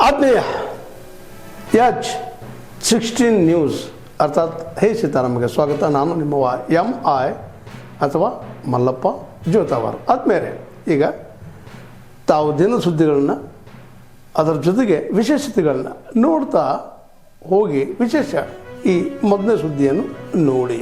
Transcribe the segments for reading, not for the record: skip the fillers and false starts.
ಆತ್ಮೀಯ H16 news ಅರ್ಥಾತ್ ಹೇ ಸೀತಾರಾಮಗೆ ಸ್ವಾಗತ. ನಾನು ನಿಮ್ಮವ MI ಅಥವಾ ಮಲ್ಲಪ್ಪ ಜೋತಾವರ್. ಆದ್ಮೇಲೆ ಈಗ ತಾವು ದಿನ ಸುದ್ದಿಗಳನ್ನ ಅದರ ಜೊತೆಗೆ ವಿಶೇಷತೆಗಳನ್ನ ನೋಡ್ತಾ ಹೋಗಿ ವಿಶೇಷ ಈ ಮೊದಲನೇ ಸುದ್ದಿಯನ್ನು ನೋಡಿ.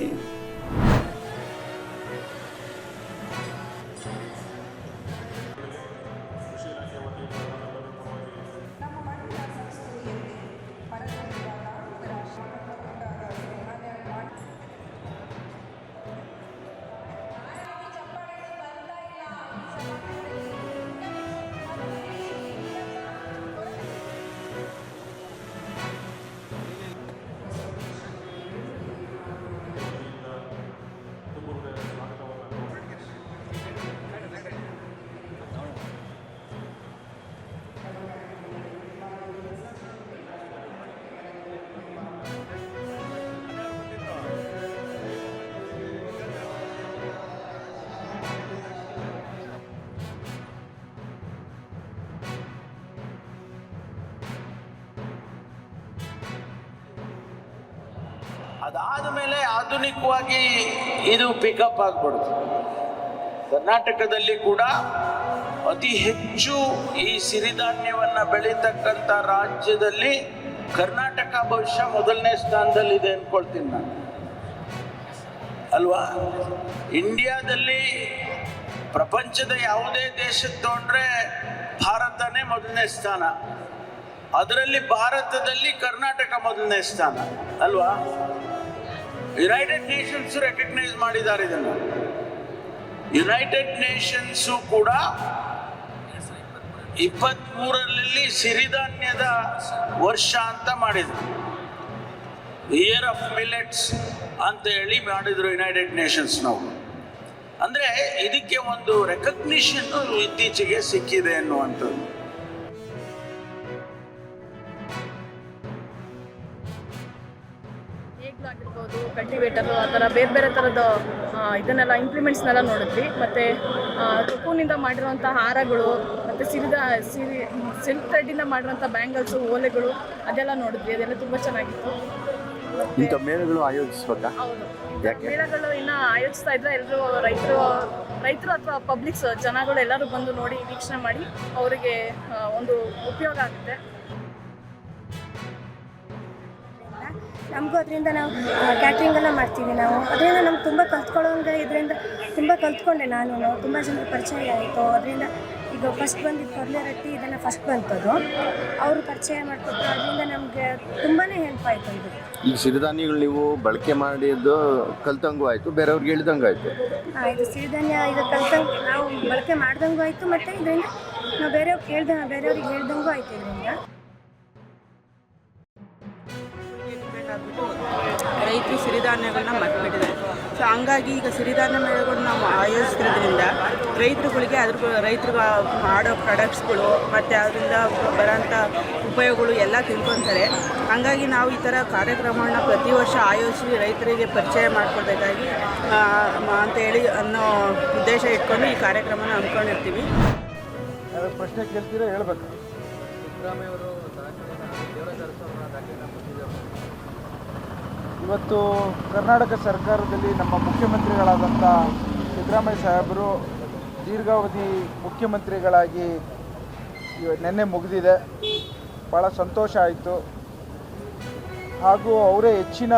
ಅದಾದ ಮೇಲೆ ಆಧುನಿಕವಾಗಿ ಇದು ಪಿಕಪ್ ಆಗ್ಬಿಡ್ತು. ಕರ್ನಾಟಕದಲ್ಲಿ ಕೂಡ ಅತಿ ಹೆಚ್ಚು ಈ ಸಿರಿಧಾನ್ಯವನ್ನು ಬೆಳೀತಕ್ಕಂಥ ರಾಜ್ಯದಲ್ಲಿ ಕರ್ನಾಟಕ ಬಹುಶಃ ಮೊದಲನೇ ಸ್ಥಾನದಲ್ಲಿದೆ ಅಂದ್ಕೊಳ್ತೀನಿ ನಾನು, ಅಲ್ವಾ? ಇಂಡಿಯಾದಲ್ಲಿ ಪ್ರಪಂಚದ ಯಾವುದೇ ದೇಶಕ್ಕೆ ತಗೊಂಡ್ರೆ ಭಾರತನೇ ಮೊದಲನೇ ಸ್ಥಾನ, ಅದರಲ್ಲಿ ಭಾರತದಲ್ಲಿ ಕರ್ನಾಟಕ ಮೊದಲನೇ ಸ್ಥಾನ, ಅಲ್ವಾ? ಯುನೈಟೆಡ್ ನೇಷನ್ಸ್ ರೆಕಗ್ನೈಸ್ ಮಾಡಿದ್ದಾರೆ ಇದನ್ನು. ಯುನೈಟೆಡ್ ನೇಷನ್ಸು ಕೂಡ 23ರಲ್ಲಿ ಸಿರಿಧಾನ್ಯದ ವರ್ಷ ಅಂತ ಮಾಡಿದ್ರು, ಇಯರ್ ಆಫ್ ಮಿಲೆಟ್ಸ್ ಅಂತ ಹೇಳಿ ಮಾಡಿದ್ರು ಯುನೈಟೆಡ್ ನೇಷನ್ಸ್ನವರು. ಅಂದರೆ ಇದಕ್ಕೆ ಒಂದು ರೆಕಗ್ನಿಷನ್ ಇತ್ತೀಚೆಗೆ ಸಿಕ್ಕಿದೆ ಅನ್ನುವಂಥದ್ದು. ಆಗಿರ್ಬೋದು, ಕಲ್ಟಿವೇಟರು, ಆ ಥರ ಬೇರೆ ಬೇರೆ ಥರದ ಇದನ್ನೆಲ್ಲ ಇಂಪ್ಲಿಮೆಂಟ್ಸ್ನೆಲ್ಲ ನೋಡಿದ್ವಿ. ಮತ್ತು ಕೊಕ್ಕೂನಿಂದ ಮಾಡಿರುವಂಥ ಹಾರಗಳು, ಮತ್ತು ಸಿಲ್ಕ್ ಥ್ರೆಡ್ಡಿಂದ ಮಾಡಿರೋಂಥ ಬ್ಯಾಂಗಲ್ಸು, ಓಲೆಗಳು, ಅದೆಲ್ಲ ನೋಡಿದ್ವಿ. ಅದೆಲ್ಲ ತುಂಬ ಚೆನ್ನಾಗಿತ್ತು. ಇಂಥ ಮೇಳಗಳು ಆಯೋಜಿಸ್ಬೇಕಾ? ಹೌದು, ಮೇಳಗಳು ಇನ್ನೂ ಆಯೋಜಿಸ್ತಾ ಇದ್ರೆ ಎಲ್ಲರೂ ರೈತರು ಅಥವಾ ಪಬ್ಲಿಕ್ಸ್ ಜನಗಳು ಎಲ್ಲರೂ ಬಂದು ನೋಡಿ ವೀಕ್ಷಣೆ ಮಾಡಿ ಅವರಿಗೆ ಒಂದು ಉಪಯೋಗ ಆಗುತ್ತೆ. ನಮಗೂ ಅದರಿಂದ ನಾವು ಕ್ಯಾಟ್ರಿಂಗ್ ಎಲ್ಲ ಮಾಡ್ತೀವಿ. ನಾವು ಅದರಿಂದ ನಮ್ಗೆ ತುಂಬ ಕಲ್ತ್ಕೊಳ್ಳೋಂಗೆ, ಇದರಿಂದ ತುಂಬ ಕಲ್ತ್ಕೊಂಡೆ ನಾನು. ತುಂಬ ಜನರ ಪರಿಚಯ ಆಯಿತು ಅದರಿಂದ. ಈಗ ಫಸ್ಟ್ ಬಂದಿದ್ದು ಕೊರ್ಲೆ ರೊಟ್ಟಿ, ಇದನ್ನು ಫಸ್ಟ್ ಬಂತದ್ದು, ಅವರು ಪರಿಚಯ ಮಾಡಿಕೊಟ್ರು. ಅದರಿಂದ ನಮಗೆ ತುಂಬಾ ಹೆಲ್ಪ್ ಆಯಿತು. ಇದು ಈಗ ಸಿರಿಧಾನ್ಯಗಳು ನೀವು ಬಳಕೆ ಮಾಡಿದ್ದು ಕಲ್ತಂಗೂ ಆಯಿತು, ಬೇರೆಯವ್ರಿಗೆ ಹೇಳ್ದಂಗೂ ಆಯಿತು. ಇದು ಸಿರಿಧಾನ್ಯ ಈಗ ಕಲ್ತಂಗೆ ನಾವು ಬಳಕೆ ಮಾಡ್ದಂಗೂ ಆಯಿತು, ಮತ್ತು ಇದರಿಂದ ನಾವು ಬೇರೆಯವ್ರಿಗೆ ಹೇಳ್ದಂಗೂ ಆಯಿತು. ಇದರಿಂದ ರೈತರು ಸಿರಿಧಾನ್ಯಗಳನ್ನ ಮರ್ತ್ಬಿಟ್ಟಿದ್ದಾರೆ. ಸೊ ಹಂಗಾಗಿ ಈಗ ಸಿರಿಧಾನ್ಯ ಮೇಳಗಳನ್ನ ನಾವು ಆಯೋಜಿಸಿರೋದ್ರಿಂದ ರೈತರುಗಳಿಗೆ ರೈತರು ಮಾಡೋ ಪ್ರಾಡಕ್ಟ್ಸ್ಗಳು ಮತ್ತು ಅದರಿಂದ ಬರೋಂಥ ಉಪಯೋಗಗಳು ಎಲ್ಲ ತಿಳ್ಕೊತಾರೆ. ಹಾಗಾಗಿ ನಾವು ಈ ಥರ ಕಾರ್ಯಕ್ರಮಗಳನ್ನ ಪ್ರತಿ ವರ್ಷ ಆಯೋಜಿಸಿ ರೈತರಿಗೆ ಪರಿಚಯ ಮಾಡಿಕೊಡ್ಬೇಕಾಗಿ ಅಂತ ಹೇಳಿ ಅನ್ನೋ ಉದ್ದೇಶ ಇಟ್ಕೊಂಡು ಈ ಕಾರ್ಯಕ್ರಮನ ಹಮ್ಮಿಕೊಂಡಿರ್ತೀವಿ. ಪ್ರಶ್ನೆ ಕೇಳ್ತೀರಾ? ಹೇಳ್ಬೇಕು. ಇವತ್ತು ಕರ್ನಾಟಕ ಸರ್ಕಾರದಲ್ಲಿ ನಮ್ಮ ಮುಖ್ಯಮಂತ್ರಿಗಳಾದಂಥ ಸಿದ್ದರಾಮಯ್ಯ ಸಾಹೇಬರು ದೀರ್ಘಾವಧಿ ಮುಖ್ಯಮಂತ್ರಿಗಳಾಗಿ ನೆನ್ನೆ ಮುಗಿದಿದೆ. ಭಾಳ ಸಂತೋಷ ಆಯಿತು. ಹಾಗೂ ಅವರೇ ಹೆಚ್ಚಿನ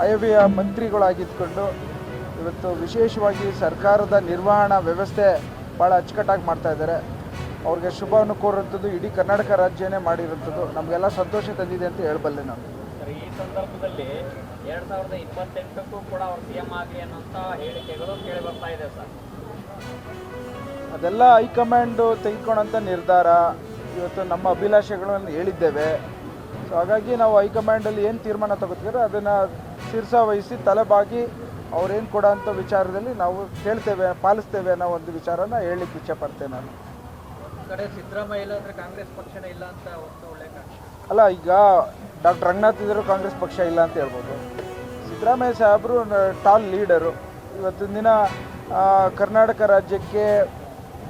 ಆಯವ್ಯಯ ಮಂತ್ರಿಗಳಾಗಿದ್ದುಕೊಂಡು ಇವತ್ತು ವಿಶೇಷವಾಗಿ ಸರ್ಕಾರದ ನಿರ್ವಹಣಾ ವ್ಯವಸ್ಥೆ ಭಾಳ ಅಚ್ಚುಕಟ್ಟಾಗಿ ಮಾಡ್ತಾಯಿದ್ದಾರೆ. ಅವ್ರಿಗೆ ಶುಭವನ್ನು ಕೋರುವಂಥದ್ದು ಇಡೀ ಕರ್ನಾಟಕ ರಾಜ್ಯನೇ ಮಾಡಿರೋಂಥದ್ದು ನಮಗೆಲ್ಲ ಸಂತೋಷ ತಂದಿದೆ ಅಂತ ಹೇಳಬಲ್ಲೆ ನಾನು. ಈ ಸಂದರ್ಭದಲ್ಲಿ 2028ಕ್ಕೂ ಕೂಡ ಅವರು CM ಆಗಲಿ ಅನ್ನೋಂಥ ಹೇಳಿಕೆಗಳು ಕೇಳಿ ಬರ್ತಾ ಇದೆ ಸರ್. ಅದೆಲ್ಲ ಹೈಕಮಾಂಡು ತೆಗೆದುಕೊಳ್ಳೋಂಥ ನಿರ್ಧಾರ. ಇವತ್ತು ನಮ್ಮ ಅಭಿಲಾಷೆಗಳನ್ನು ಹೇಳಿದ್ದೇವೆ. ಸೊ ಹಾಗಾಗಿ ನಾವು ಹೈಕಮಾಂಡಲ್ಲಿ ಏನು ತೀರ್ಮಾನ ತಗೋತೀರೋ ಅದನ್ನು ಶಿರಸಾವಹಿಸಿ ತಲೆಬಾಗಿ ಅವ್ರೇನು ಕೊಡೋಂಥ ವಿಚಾರದಲ್ಲಿ ನಾವು ಕೇಳ್ತೇವೆ, ಪಾಲಿಸ್ತೇವೆ ಅನ್ನೋ ಒಂದು ವಿಚಾರನ ಹೇಳಲಿಕ್ಕೆ ಇಚ್ಛೆಪಡ್ತೇನೆ ನಾನು. ಕಡೆ ಸಿದ್ದರಾಮಯ್ಯ ಇಲ್ಲ ಅಂದರೆ ಕಾಂಗ್ರೆಸ್ ಪಕ್ಷನೇ ಇಲ್ಲ ಅಂತ ಒಂದು ಒಳ್ಳೆ ಅಲ್ಲ, ಈಗ ಡಾಕ್ಟರ್ ರಂಗನಾಥ್ ಇದ್ದರೂ ಕಾಂಗ್ರೆಸ್ ಪಕ್ಷ ಇಲ್ಲ ಅಂತ ಹೇಳ್ಬೋದು. ಸಿದ್ದರಾಮಯ್ಯ ಸಾಹೇಬರು ಟಾಲ್ ಲೀಡರು. ಇವತ್ತಿನ ದಿನ ಕರ್ನಾಟಕ ರಾಜ್ಯಕ್ಕೆ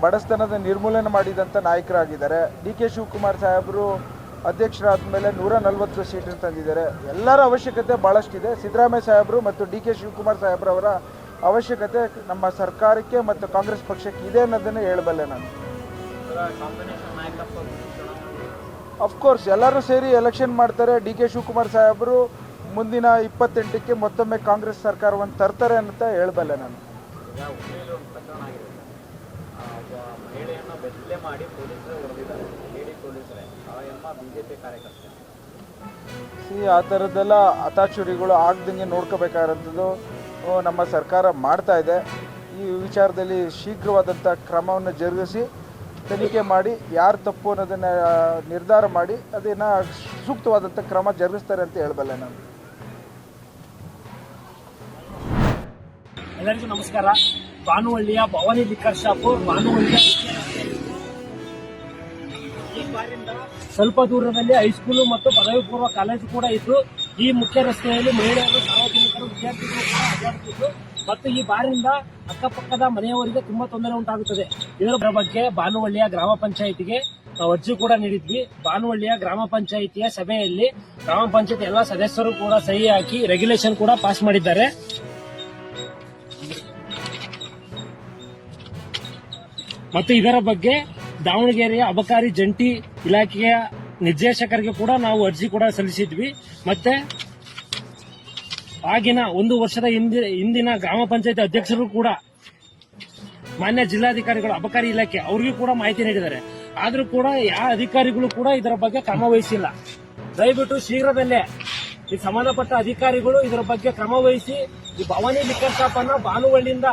ಬಡಸ್ತನದ ನಿರ್ಮೂಲನೆ ಮಾಡಿದಂಥ ನಾಯಕರಾಗಿದ್ದಾರೆ. ಡಿ ಕೆ ಶಿವಕುಮಾರ್ ಸಾಹೇಬರು ಅಧ್ಯಕ್ಷರಾದ ಮೇಲೆ 140 ಸೀಟನ್ನು ತಂದಿದ್ದಾರೆ. ಎಲ್ಲರ ಅವಶ್ಯಕತೆ ಭಾಳಷ್ಟಿದೆ. ಸಿದ್ದರಾಮಯ್ಯ ಸಾಹೇಬರು ಮತ್ತು ಡಿ ಕೆ ಶಿವಕುಮಾರ್ ಸಾಹೇಬ್ರವರ ಅವಶ್ಯಕತೆ ನಮ್ಮ ಸರ್ಕಾರಕ್ಕೆ ಮತ್ತು ಕಾಂಗ್ರೆಸ್ ಪಕ್ಷಕ್ಕೆ ಇದೆ ಅನ್ನೋದನ್ನು ಹೇಳಬಲ್ಲೆ ನಾನು. ಅಫ್ಕೋರ್ಸ್ ಎಲ್ಲರೂ ಸೇರಿ ಎಲೆಕ್ಷನ್ ಮಾಡ್ತಾರೆ. ಡಿ ಕೆ ಶಿವಕುಮಾರ್ ಸಾಹೇಬರು ಮುಂದಿನ 28ಕ್ಕೆ ಮತ್ತೊಮ್ಮೆ ಕಾಂಗ್ರೆಸ್ ಸರ್ಕಾರವನ್ನು ತರ್ತಾರೆ ಅಂತ ಹೇಳಬಲ್ಲೆ ನಾನು. ಮಹಿಳೆಯನ್ನು ಬೆತ್ತಲೆ ಮಾಡಿ ಪೊಲೀಸರೇ ಹೊಡೆದಿದ್ದಾರೆ, ಲೇಡಿ ಪೊಲೀಸರೇ, ಬಿಜೆಪಿ ಕಾರ್ಯಕರ್ತರು. ಆ ಥರದ್ದೆಲ್ಲ ಅತಾಚುರಿಗಳು ಆಗ್ದಂಗೆ ನೋಡ್ಕೋಬೇಕಾದಂಥದ್ದು ನಮ್ಮ ಸರ್ಕಾರ ಮಾಡ್ತಾ ಇದೆ. ಈ ವಿಚಾರದಲ್ಲಿ ಶೀಘ್ರವಾದಂಥ ಕ್ರಮವನ್ನು ಜರುಗಿಸಿ ತನಿಖೆ ಮಾಡಿ ಯಾರು ತಪ್ಪು ಅನ್ನೋದನ್ನು ನಿರ್ಧಾರ ಮಾಡಿ ಅದನ್ನು ಸೂಕ್ತವಾದಂಥ ಕ್ರಮ ಜರುಗಿಸ್ತಾರೆ ಅಂತ ಹೇಳಬಲ್ಲೆ ನಾನು. ಎಲ್ಲರಿಗೂ ನಮಸ್ಕಾರ. ಭಾನುವಳ್ಳಿಯ ಭವಾನಿ ಲಿಕ್ಕರ್ ಶಾಪು, ಭಾನುವಳ್ಳಿಯ ಈ ಬಾರಿಂದ ಸ್ವಲ್ಪ ದೂರದಲ್ಲಿ ಹೈಸ್ಕೂಲು ಮತ್ತು ಪದವಿ ಪೂರ್ವ ಕಾಲೇಜು ಕೂಡ ಇದ್ದು, ಈ ಮುಖ್ಯ ರಸ್ತೆಯಲ್ಲಿ ಮಹಿಳೆಯರು, ಸಾರ್ವಜನಿಕರು, ವಿದ್ಯಾರ್ಥಿಗಳು ಕೂಡ ಅಡ್ಡಾಡುತ್ತಿದ್ದು ಮತ್ತು ಈ ಬಾರಿಂದ ಅಕ್ಕಪಕ್ಕದ ಮನೆಯವರಿಗೆ ತುಂಬಾ ತೊಂದರೆ ಉಂಟಾಗುತ್ತದೆ. ಇದರ ಬಗ್ಗೆ ಭಾನುವಳ್ಳಿಯ ಗ್ರಾಮ ಪಂಚಾಯಿತಿಗೆ ನಾವು ಅರ್ಜಿ ಕೂಡ ನೀಡಿದ್ವಿ. ಭಾನುವಳ್ಳಿಯ ಗ್ರಾಮ ಪಂಚಾಯಿತಿಯ ಸಭೆಯಲ್ಲಿ ಗ್ರಾಮ ಪಂಚಾಯತ್ ಎಲ್ಲ ಸದಸ್ಯರು ಕೂಡ ಸಹಿ ಹಾಕಿ ರೆಗ್ಯುಲೇಷನ್ ಕೂಡ ಪಾಸ್ ಮಾಡಿದ್ದಾರೆ. ಮತ್ತು ಇದರ ಬಗ್ಗೆ ದಾವಣಗೆರೆಯ ಅಬಕಾರಿ ಜಂಟಿ ಇಲಾಖೆಯ ನಿರ್ದೇಶಕರಿಗೆ ಕೂಡ ನಾವು ಅರ್ಜಿ ಕೂಡ ಸಲ್ಲಿಸಿದ್ವಿ. ಮತ್ತೆ ಆಗಿನ 1 ವರ್ಷದ ಹಿಂದಿನ ಗ್ರಾಮ ಪಂಚಾಯತ್ ಅಧ್ಯಕ್ಷರು ಕೂಡ ಮಾನ್ಯ ಜಿಲ್ಲಾಧಿಕಾರಿಗಳು ಅಬಕಾರಿ ಇಲಾಖೆ ಅವ್ರಿಗೂ ಕೂಡ ಮಾಹಿತಿ ನೀಡಿದ್ದಾರೆ. ಆದ್ರೂ ಕೂಡ ಯಾವ ಅಧಿಕಾರಿಗಳು ಕೂಡ ಇದರ ಬಗ್ಗೆ ಕ್ರಮ ವಹಿಸಿಲ್ಲ. ದಯವಿಟ್ಟು ಶೀಘ್ರದಲ್ಲೇ ಈ ಸಂಬಂಧಪಟ್ಟ ಅಧಿಕಾರಿಗಳು ಇದರ ಬಗ್ಗೆ ಕ್ರಮ ವಹಿಸಿ ಈ ಭವಾನಿ ಲಿಕ್ಕರ್ ಶಾಪ್ ಅನ್ನ ಭಾನುವಳ್ಳಿಯಿಂದ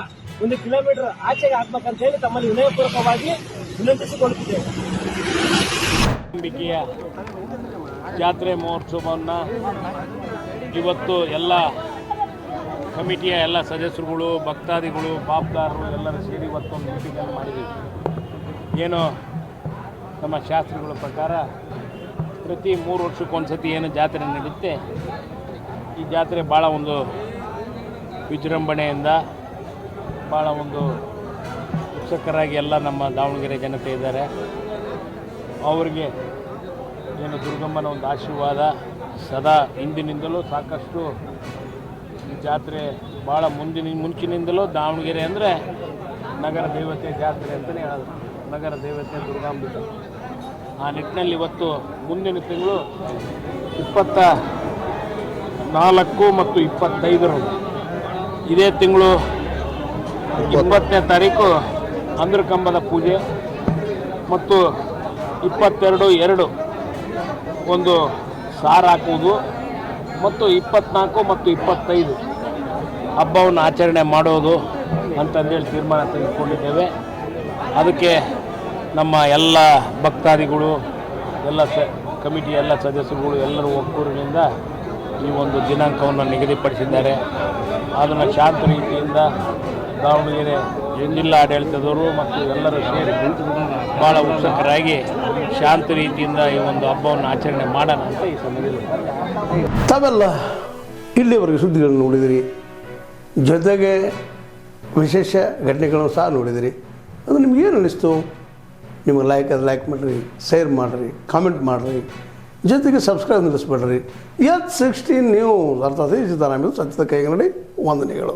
1 ಕಿಲೋಮೀಟರ್ ಆಚೆಗೆ ಹಾಕ್ಬೇಕಂತ ಹೇಳಿ ತಮ್ಮಲ್ಲಿ ವಿನಯಪೂರ್ವಕವಾಗಿ ವಿನಂತಿಸಿಕೊಳ್ಳುತ್ತಿದ್ದೇವೆ. ಅಂಬಿಕೆಯ ಜಾತ್ರೆ ಮಹೋತ್ಸವವನ್ನು ಇವತ್ತು ಎಲ್ಲ ಕಮಿಟಿಯ ಎಲ್ಲ ಸದಸ್ಯರುಗಳು, ಭಕ್ತಾದಿಗಳು, ಪಾಪ್ದಾರರು ಎಲ್ಲರೂ ಸೇರಿ ಇವತ್ತೊಂದು ಮೀಟಿಂಗನ್ನು ಮಾಡಿದ್ದೀವಿ. ಏನು ನಮ್ಮ ಶಾಸ್ತ್ರಗಳ ಪ್ರಕಾರ ಪ್ರತಿ 3 ವರ್ಷಕ್ಕೊಂದ್ಸತಿ ಏನು ಜಾತ್ರೆ ನಡೆಯುತ್ತೆ, ಈ ಜಾತ್ರೆ ಭಾಳ ಒಂದು ವಿಜೃಂಭಣೆಯಿಂದ ಭಾಳ ಒಂದು ಉತ್ಸುಕರಾಗಿ ಎಲ್ಲ ನಮ್ಮ ದಾವಣಗೆರೆ ಜನತೆ ಇದ್ದಾರೆ. ಅವರಿಗೆ ಏನು ದುರ್ಗಮ್ಮನ ಒಂದು ಆಶೀರ್ವಾದ ಸದಾ ಹಿಂದಿನಿಂದಲೂ ಸಾಕಷ್ಟು ಈ ಜಾತ್ರೆ ಭಾಳ ಮುಂಚಿನಿಂದಲೂ ದಾವಣಗೆರೆ ಅಂದರೆ ನಗರ ದೇವತೆ ಜಾತ್ರೆ ಅಂತಲೇ ಹೇಳೋದು. ನಗರ ದೇವತೆ ದುರ್ಗಾಂಬಿಕೆ. ಆ ನಿಟ್ಟಿನಲ್ಲಿ ಇವತ್ತು ಮುಂದಿನ ತಿಂಗಳು 24 ಮತ್ತು 25 ಇದೇ ತಿಂಗಳು 20ನೇ ತಾರೀಕು ಅಂದ್ರಕಂಬದ ಪೂಜೆ ಮತ್ತು 22/2 ಒಂದು ಸಾರು ಹಾಕುವುದು ಮತ್ತು 24 ಮತ್ತು 25 ಹಬ್ಬವನ್ನು ಆಚರಣೆ ಮಾಡೋದು ಅಂತಂದೇಳಿ ತೀರ್ಮಾನ ತೆಗೆದುಕೊಂಡಿದ್ದೇವೆ. ಅದಕ್ಕೆ ನಮ್ಮ ಎಲ್ಲ ಭಕ್ತಾದಿಗಳು, ಎಲ್ಲ ಕಮಿಟಿ ಎಲ್ಲ ಸದಸ್ಯರುಗಳು ಎಲ್ಲರೂ ಒಕ್ಕೂರಿನಿಂದ ಈ ಒಂದು ದಿನಾಂಕವನ್ನು ನಿಗದಿಪಡಿಸಿದ್ದಾರೆ. ಅದನ್ನು ಶಾಂತ ರೀತಿಯಿಂದ ದಾವಣಗೆರೆ ಜಿಲ್ಲಾ ಆಡಳಿತದವರು ಮತ್ತು ಎಲ್ಲರೂ ಸೇರಿ ಭಾಳ ಉತ್ಸುಕರಾಗಿ ಶಾಂತ ರೀತಿಯಿಂದ ಈ ಒಂದು ಹಬ್ಬವನ್ನು ಆಚರಣೆ ಮಾಡೋಣ ಅಂತ ಈ ಸಮಯದಲ್ಲಿ ತಾವೆಲ್ಲ ಇಲ್ಲಿವರೆಗೆ ಸುದ್ದಿಗಳನ್ನು ನೋಡಿದಿರಿ, ಜೊತೆಗೆ ವಿಶೇಷ ಘಟನೆಗಳನ್ನು ಸಹ ನೋಡಿದಿರಿ. ಅದು ನಿಮಗೇನು ಅನ್ನಿಸ್ತು? ನಿಮಗೆ ಲೈಕ್ ಮಾಡಿರಿ, ಶೇರ್ ಮಾಡಿರಿ, ಕಾಮೆಂಟ್ ಮಾಡಿರಿ, ಜೊತೆಗೆ ಸಬ್ಸ್ಕ್ರೈಬ್ ನಿಲ್ಲಿಸ್ಬೇಡ್ರಿ. H16 ನ್ಯೂಸ್ ಅರ್ಥಾತ್ ಸಿದ್ದರಾಮಯ್ಯ ಸತ್ಯದ ಕೈಗನ್ನಡಿ ವಂದನೆಗಳು.